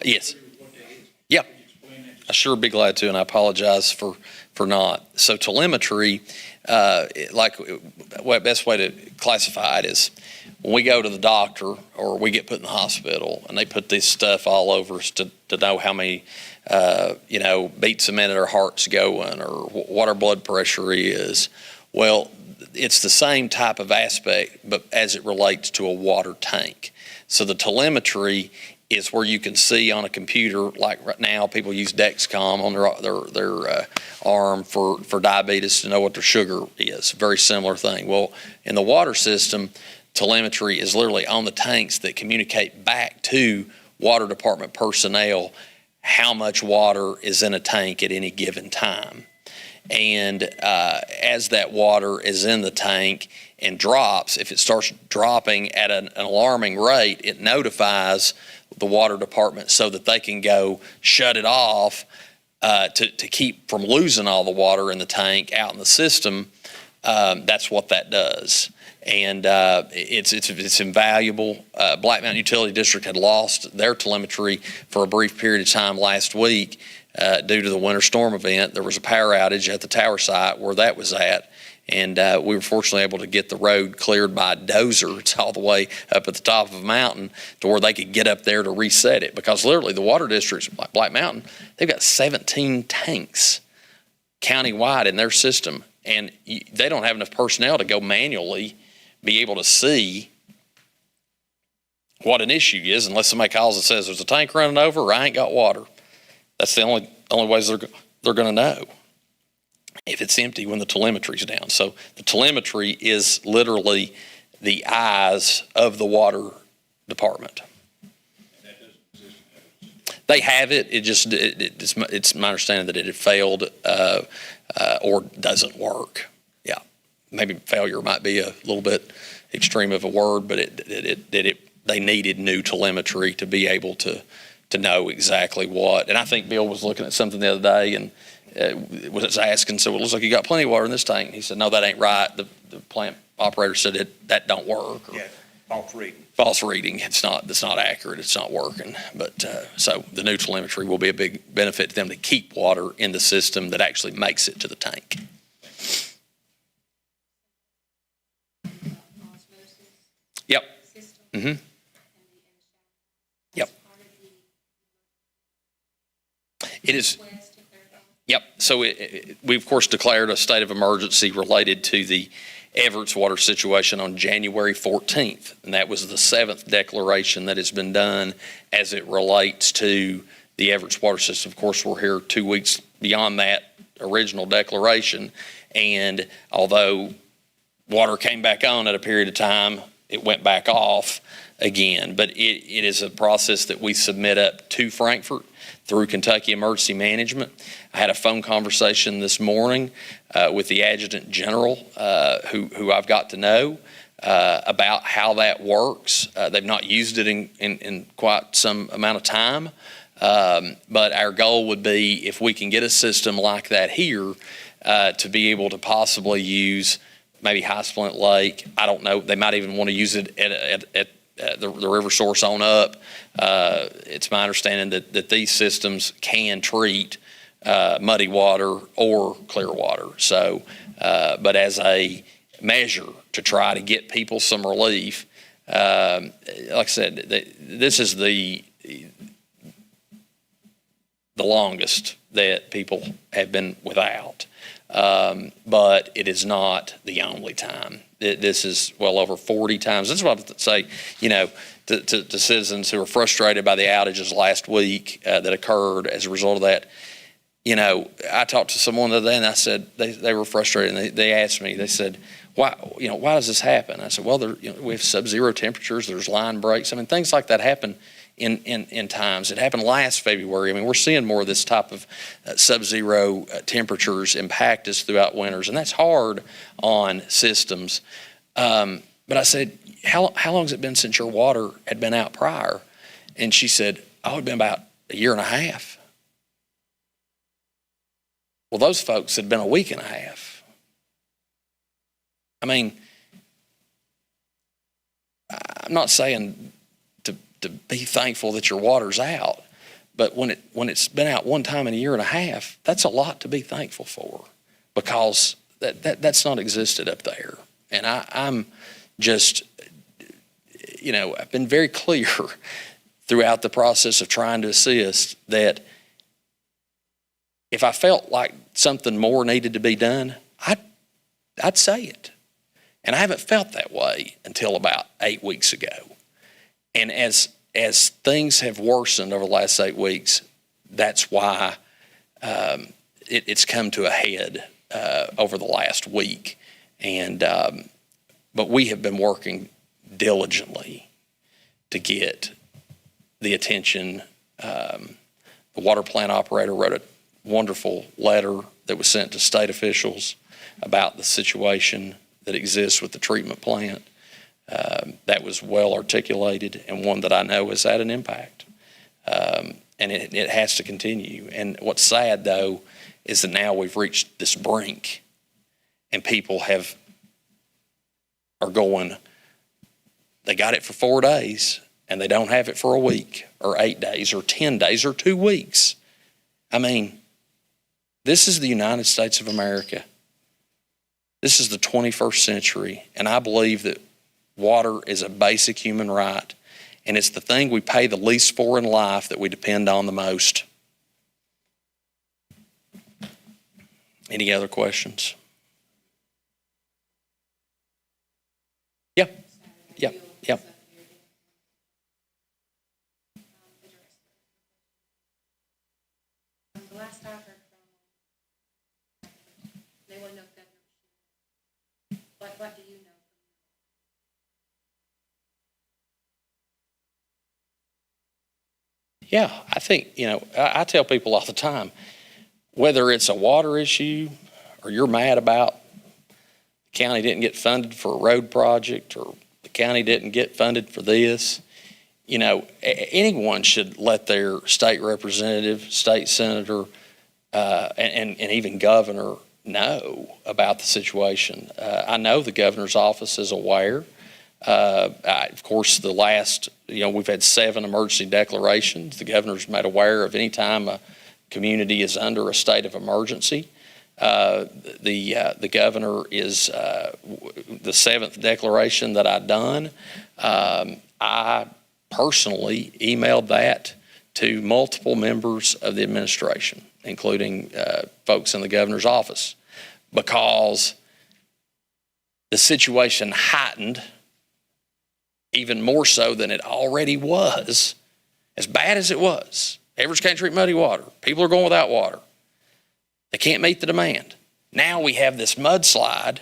A: Yes. Yeah. I sure be glad to, and I apologize for not. So telemetry, best way to classify it is when we go to the doctor or we get put in the hospital and they put this stuff all over us to know how many, beats a minute our heart's going or what our blood pressure is. Well, it's the same type of aspect, but as it relates to a water tank. So the telemetry is where you can see on a computer, like right now, people use Dexcom on their arm for diabetes to know what their sugar is. Very similar thing. Well, in the water system, telemetry is literally on the tanks that communicate back to water department personnel how much water is in a tank at any given time. And as that water is in the tank and drops, if it starts dropping at an alarming rate, it notifies the water department so that they can go shut it off to keep from losing all the water in the tank out in the system. That's what that does. And it's invaluable. Black Mountain Utility District had lost their telemetry for a brief period of time last week due to the winter storm event. There was a power outage at the tower site where that was at. And we were fortunately able to get the road cleared by a dozer. It's all the way up at the top of a mountain to where they could get up there to reset it. Because literally the water districts, like Black Mountain, they've got 17 tanks countywide in their system. And they don't have enough personnel to go manually be able to see what an issue is unless somebody calls and says there's a tank running over or I ain't got water. That's the only ways they're going to know if it's empty when the telemetry's down. So the telemetry is literally the eyes of the water department. They have it. It's my understanding that it had failed or doesn't work. Yeah, maybe failure might be a little bit extreme of a word, but they needed new telemetry to be able to know exactly what. And I think Bill was looking at something the other day and was asking, so it looks like you got plenty of water in this tank. He said, no, that ain't right. The plant operator said that don't work.
C: Yeah, false reading.
A: False reading. It's not accurate. It's not working. But so the new telemetry will be a big benefit to them to keep water in the system that actually makes it to the tank. Yep. Mm-hmm. Yep. It is. Yep. So we, of course, declared a state of emergency related to the Everett's water situation on January 14th. And that was the 7th declaration that has been done as it relates to the Everett's water system. Of course, we're here 2 weeks beyond that original declaration. And although water came back on at a period of time, it went back off again. But it is a process that we submit up to Frankfort through Kentucky Emergency Management. I had a phone conversation this morning with the Adjutant General, who I've got to know, about how that works. They've not used it in quite some amount of time, but our goal would be, if we can get a system like that here, to be able to possibly use maybe High Splint Lake. I don't know. They might even want to use it at the river source on up. It's my understanding that these systems can treat muddy water or clear water. So, but as a measure to try to get people some relief, like I said, this is the longest that people have been without. But it is not the only time. This is well over 40 times. That's what I would say, to citizens who are frustrated by the outages last week that occurred as a result of that. I talked to someone the other day and I said, they were frustrated, and they asked me, they said, why does this happen? I said, well, we have sub-zero temperatures, there's line breaks. I mean, things like that happen in times. It happened last February. I mean, we're seeing more of this type of sub-zero temperatures impact us throughout winters, and that's hard on systems. But I said, how long has it been since your water had been out prior? And she said, it'd been about a year and a half. Well, those folks had been a week and a half. I mean, I'm not saying to be thankful that your water's out, but when it's been out one time in a year and a half, that's a lot to be thankful for, because that's not existed up there. And I'm just, I've been very clear throughout the process of trying to assist that if I felt like something more needed to be done, I'd say it. And I haven't felt that way until about 8 weeks ago. And as things have worsened over the last 8 weeks, that's why it's come to a head over the last week. And but we have been working diligently to get the attention. The water plant operator wrote a wonderful letter that was sent to state officials about the situation that exists with the treatment plant. That was well articulated, and one that I know has had an impact. And it has to continue. And what's sad, though, is that now we've reached this brink, and people are going, they got it for 4 days, and they don't have it for a week, or 8 days, or 10 days, or 2 weeks. I mean, this is the United States of America. This is the 21st century, and I believe that water is a basic human right, and it's the thing we pay the least for in life that we depend on the most. Any other questions? Yep.
D: The last I heard from, they want to know what do you know?
A: Yeah, I think, I tell people all the time, whether it's a water issue or you're mad about the county didn't get funded for a road project, or the county didn't get funded for this, anyone should let their state representative, state senator, and even governor know about the situation. I know the governor's office is aware. Of course, the last, we've had 7 emergency declarations. The governor's made aware of any time a community is under a state of emergency. The governor is the 7th declaration that I've done. I personally emailed that to multiple members of the administration, including folks in the governor's office, because the situation heightened even more so than it already was, as bad as it was. Everett's can't treat muddy water. People are going without water. They can't meet the demand. Now we have this mudslide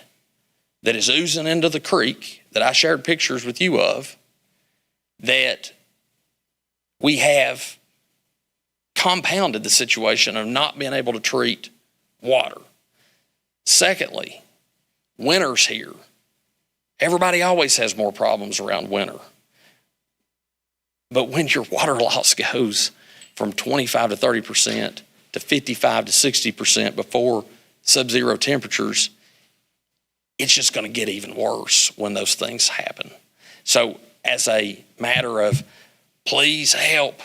A: that is oozing into the creek that I shared pictures with you of, that we have compounded the situation of not being able to treat water. Secondly, winter's here. Everybody always has more problems around winter. But when your water loss goes from 25 to 30% to 55 to 60% before sub-zero temperatures, it's just going to get even worse when those things happen. So as a matter of please help,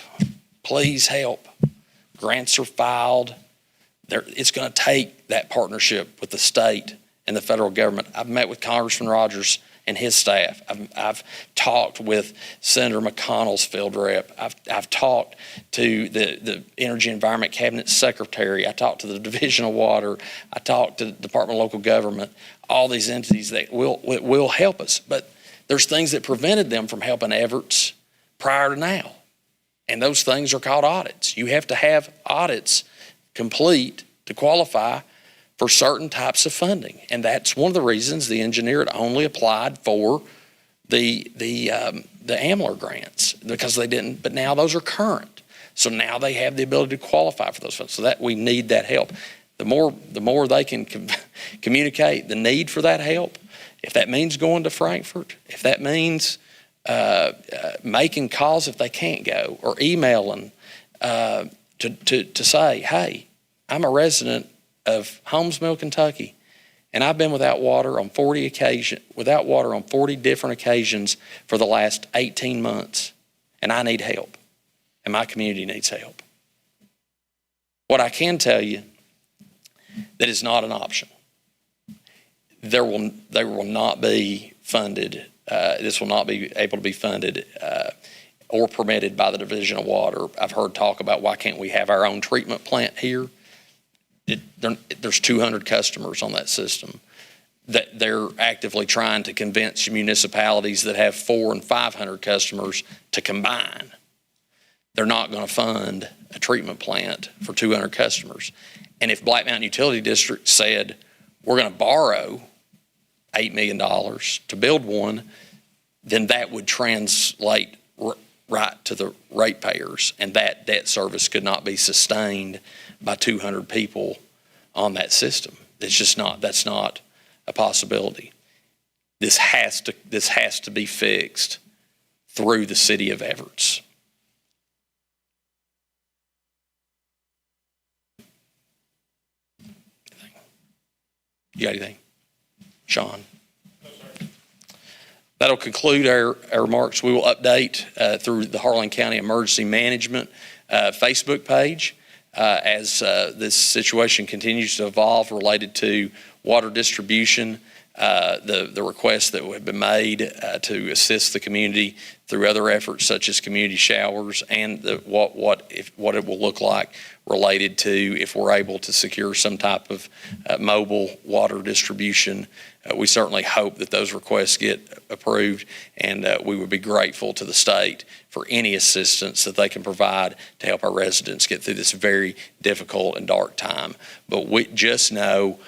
A: grants are filed. It's going to take that partnership with the state and the federal government. I've met with Congressman Rogers and his staff. I've talked with Senator McConnell's field rep. I've talked to the Energy and Environment Cabinet Secretary. I talked to the Division of Water. I talked to the Department of Local Government, all these entities that will help us. But there's things that prevented them from helping Everett's prior to now. And those things are called audits. You have to have audits complete to qualify for certain types of funding. And that's one of the reasons the engineer had only applied for the AMLR grants, because they didn't, but now those are current. So now they have the ability to qualify for those funds. So that we need that help. The more they can communicate the need for that help, if that means going to Frankfurt, if that means making calls if they can't go, or emailing to say, hey, I'm a resident of Holmes Mill, Kentucky, and I've been without water on 40 different occasions for the last 18 months, and I need help, and my community needs help. What I can tell you that is not an option. They will not be funded. This will not be able to be funded or permitted by the Division of Water. I've heard talk about why can't we have our own treatment plant here. There's 200 customers on that system that they're actively trying to convince municipalities that have 400 and 500 customers to combine. They're not going to fund a treatment plant for 200 customers. And if Black Mountain Utility District said, we're going to borrow $8 million to build one, then that would translate right to the ratepayers, and that debt service could not be sustained by 200 people on that system. That's not a possibility. This has to be fixed through the city of Everett's. You got anything? Sean?
C: No, sir.
A: That'll conclude our remarks. We will update through the Harlan County Emergency Management Facebook page as this situation continues to evolve related to water distribution, the requests that have been made to assist the community through other efforts such as community showers, and what it will look like related to if we're able to secure some type of mobile water distribution. We certainly hope that those requests get approved, and we would be grateful to the state for any assistance that they can provide to help our residents get through this very difficult and dark time. But we just know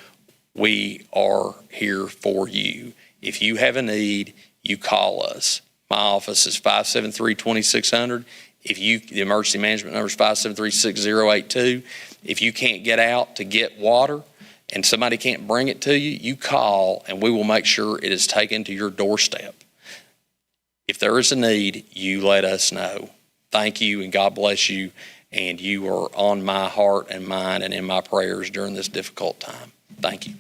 A: we are here for you. If you have a need, you call us. My office is 573-2600. The emergency management number is 573-6082. If you can't get out to get water and somebody can't bring it to you, you call and we will make sure it is taken to your doorstep. If there is a need, you let us know. Thank you, and God bless you. And you are on my heart and mind and in my prayers during this difficult time. Thank you.